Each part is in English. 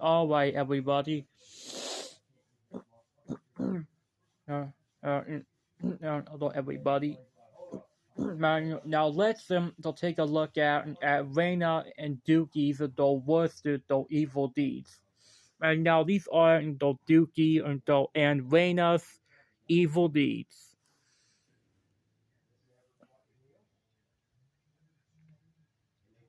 All right, everybody. Uh, uh, Hello, everybody. Now let's take a look at Rayna and Dukey's the worst the evil deeds. And now these are the Dukey and Rayna's evil deeds.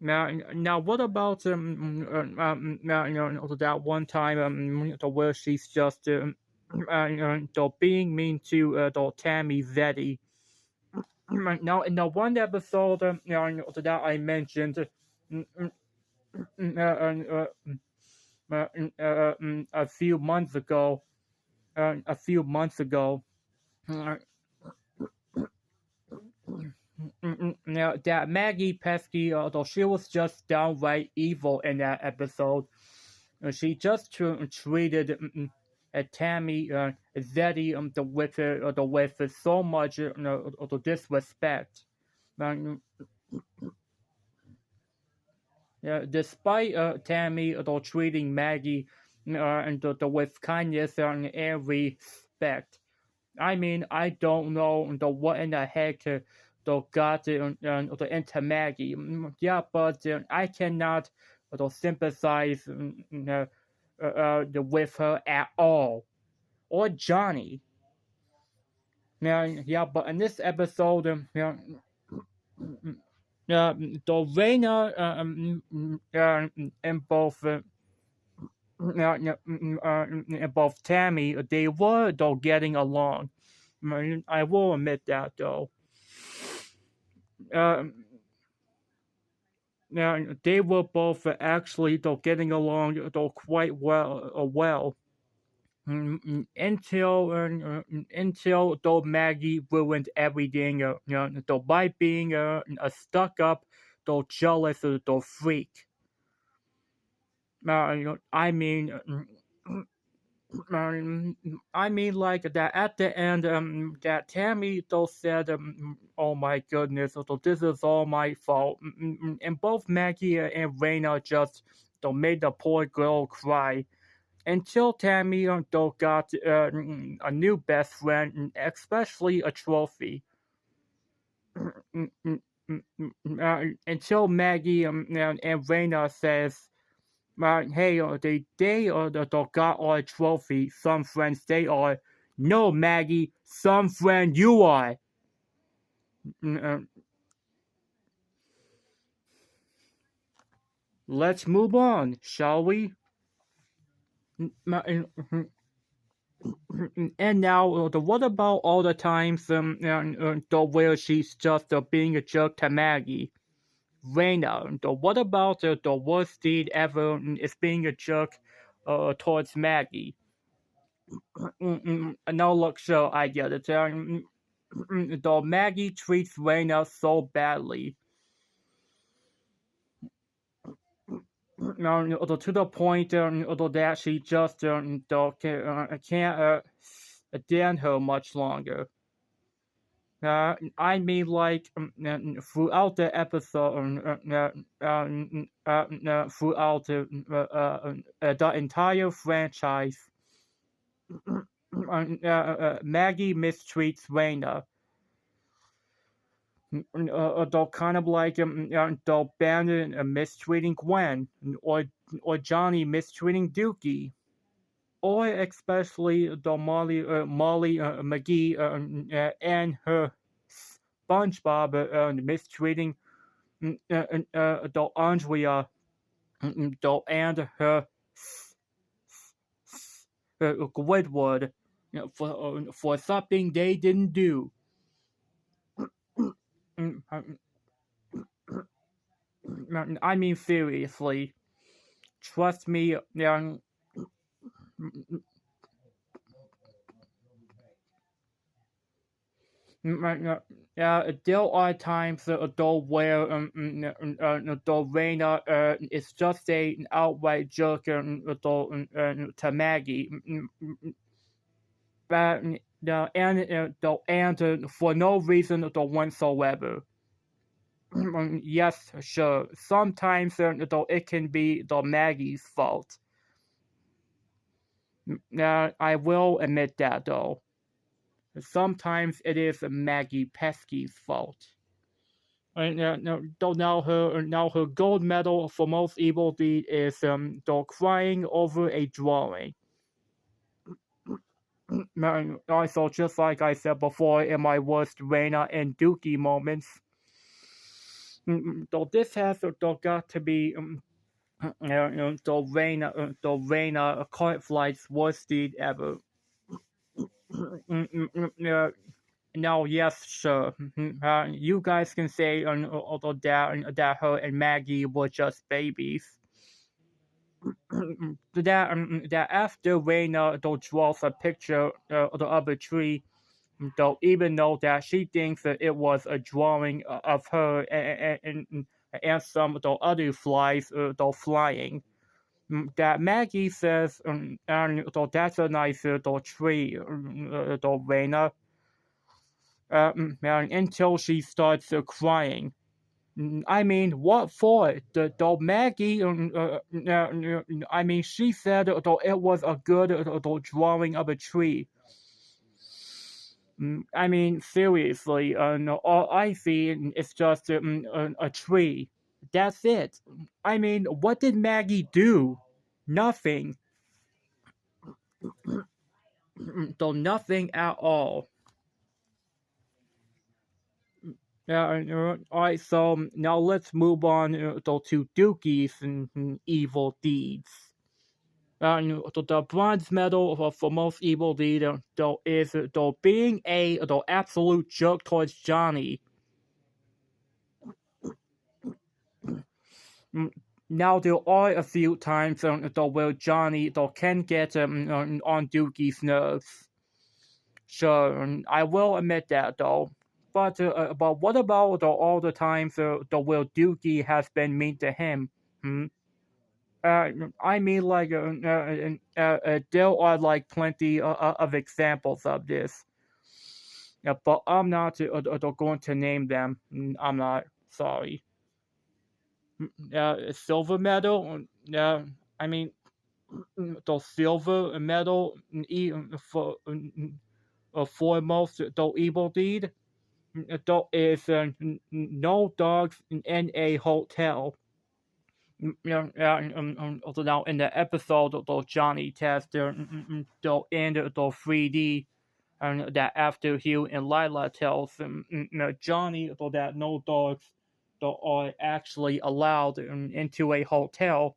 Now, what about that one time where she's just being mean to Tammy Zeddy. Now, in the one episode that I mentioned a few months ago, uh, now that Maggie Pesky, although she was just downright evil in that episode, she just treated Tammy Zeddy with so much disrespect. Despite Tammy treating Maggie with kindness and respect. I mean, I don't know what in the heck got into Maggie. Yeah, but I cannot sympathize with her at all. Or Johnny. Yeah, but in this episode, Rayna and both Tammy, they were getting along. I will admit that though. They were both actually getting along quite well. Until though Maggie ruined everything, by being a stuck up, jealous, freak. I mean, like that at the end, that Tammy said, "Oh my goodness, this is all my fault," and both Maggie and Rayna just made the poor girl cry. Until Tammy got a new best friend, especially a trophy. Until Maggie and Rayna says, "Hey, they got our trophy. Some friends they are. No, Maggie, some friend you are." Let's move on, shall we? And now, what about all the times where she's just being a jerk to Maggie? Rayna, what about the worst deed ever is being a jerk towards Maggie? No, look, sure, I get it. Though Maggie treats Rayna so badly. To the point that she just can't stand her much longer. I mean, like throughout the episode, throughout the entire franchise, Maggie mistreats Rayna. Kind of like Bandit mistreating Gwen, or Johnny mistreating Dukey, or especially the Molly McGee and her SpongeBob mistreating the Andrea and her Squidward for something they didn't do. I mean, seriously. Trust me, there are times though where Rayna is just an outright jerk to Maggie. And for no reason whatsoever. Yes, sure. Sometimes though it can be the Maggie's fault. I will admit that though. Sometimes it is Maggie Pesky's fault. Now her gold medal for most evil deed is though crying over a drawing. Also, just like I said before, in my worst Rayna and Dukey moments, though this has though got to be the Rayna Cartflight's worst deed ever. Now, yes, sure. You guys can say that her and Maggie were just babies. That after Rayna draws a picture of the other tree, though even though that she thinks that it was a drawing of her and some of the other flies flying. That Maggie says, and that's a nice tree, Rayna, until she starts crying. I mean, what for? The Maggie, I mean, she said it was a good drawing of a tree. I mean, seriously, no, all I see is just a tree. That's it. I mean, what did Maggie do? Nothing. So nothing at all. Alright, so now let's move on to Dukey's evil deeds. The bronze medal for most evil deed though is being a absolute jerk towards Johnny. Now there are a few times where Johnny can get on Dukey's nerves. Sure, I will admit that though. But what about all the times where Dukey has been mean to him? Hmm? I mean, like, there are like plenty of examples of this. But I'm not going to name them. I'm not. Sorry. Silver medal. I mean, the silver medal for foremost the evil deed. Is no dogs in a hotel. Also now in the episode, the Johnny test, the in the 3D, and that after Hugh and Lila tells Johnny that no dogs are actually allowed into a hotel.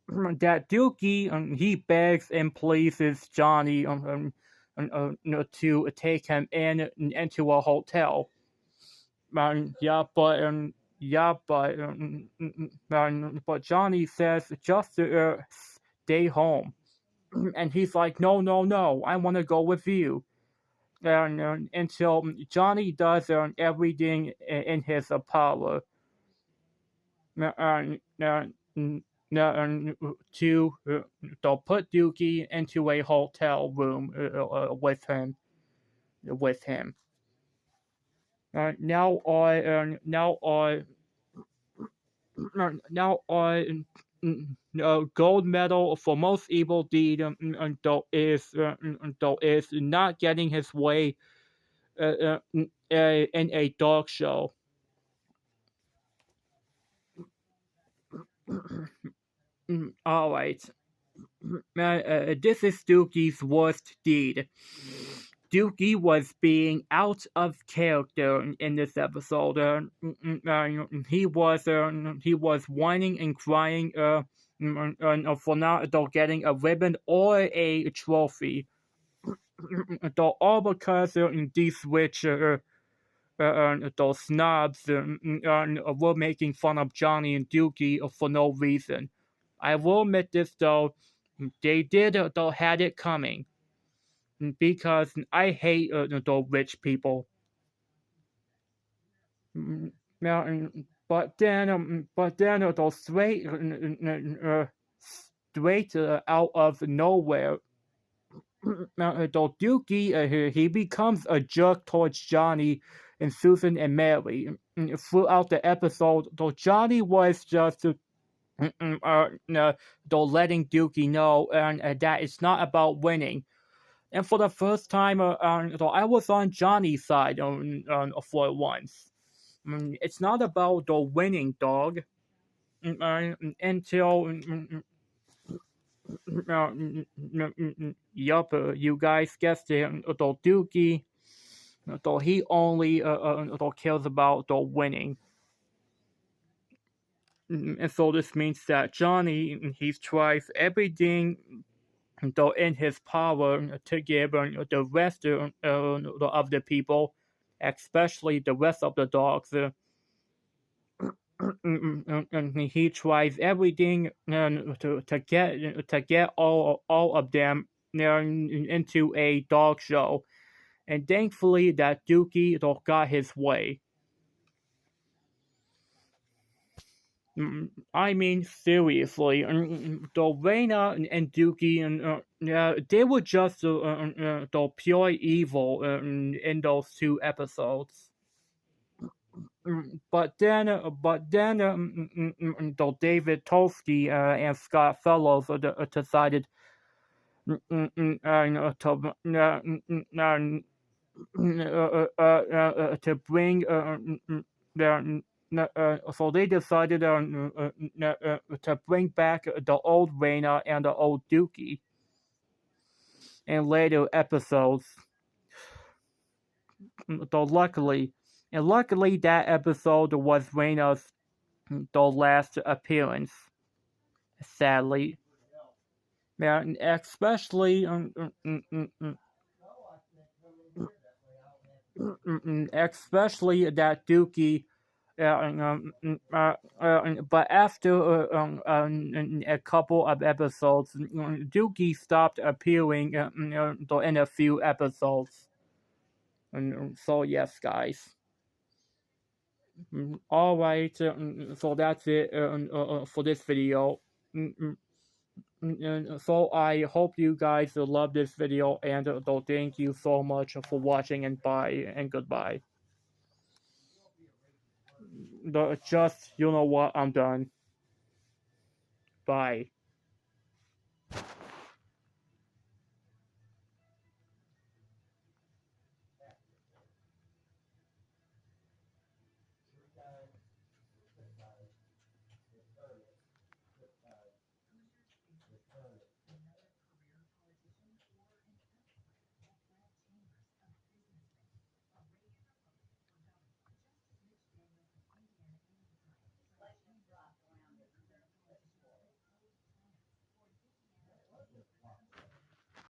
That Dukey he begs and pleases Johnny to take him into a hotel. Yeah, but Johnny says just stay home, and he's like, no, no, no, I want to go with you. Until Johnny does everything in his power to put Dukey into a hotel room with him. Now, gold medal for most evil deed though is not getting his way in a dog show. All right. This is Dukey's worst deed. Dukey was being out of character in this episode. He was whining and crying for not getting a ribbon or a trophy. All because these rich those snobs were making fun of Johnny and Dukey for no reason. I will admit this though, they did had it coming. Because I hate the rich people. Now, but then the straight out of nowhere. though Dukey, he becomes a jerk towards Johnny and Susan and Mary. Throughout the episode, though Johnny was just though letting Dukey know that it's not about winning. And for the first time, though I was on Johnny's side for once. It's not about the winning, dog. Until yup, you guys guessed it. Though Dukey, though he only though cares about the winning. And so this means that Johnny, he tries everything though in his power to give the rest of the people, especially the rest of the dogs, and he tries everything to get all of them into a dog show, and thankfully that Dukey got his way. I mean, seriously, the Rayna and Dukey, they were just the pure evil in those two episodes. But then, though David Tolsky and Scott Fellows decided to bring so they decided to bring back the old Rayna and the old Dukey in later episodes. Though luckily that episode was Rayna's last appearance. Sadly, yeah, especially especially that Dukey. But after a couple of episodes, Dukey stopped appearing in a few episodes. So yes, guys. All right. So that's it for this video. So I hope you guys love this video, and thank you so much for watching, and bye and goodbye. Just, you know what, I'm done. Bye.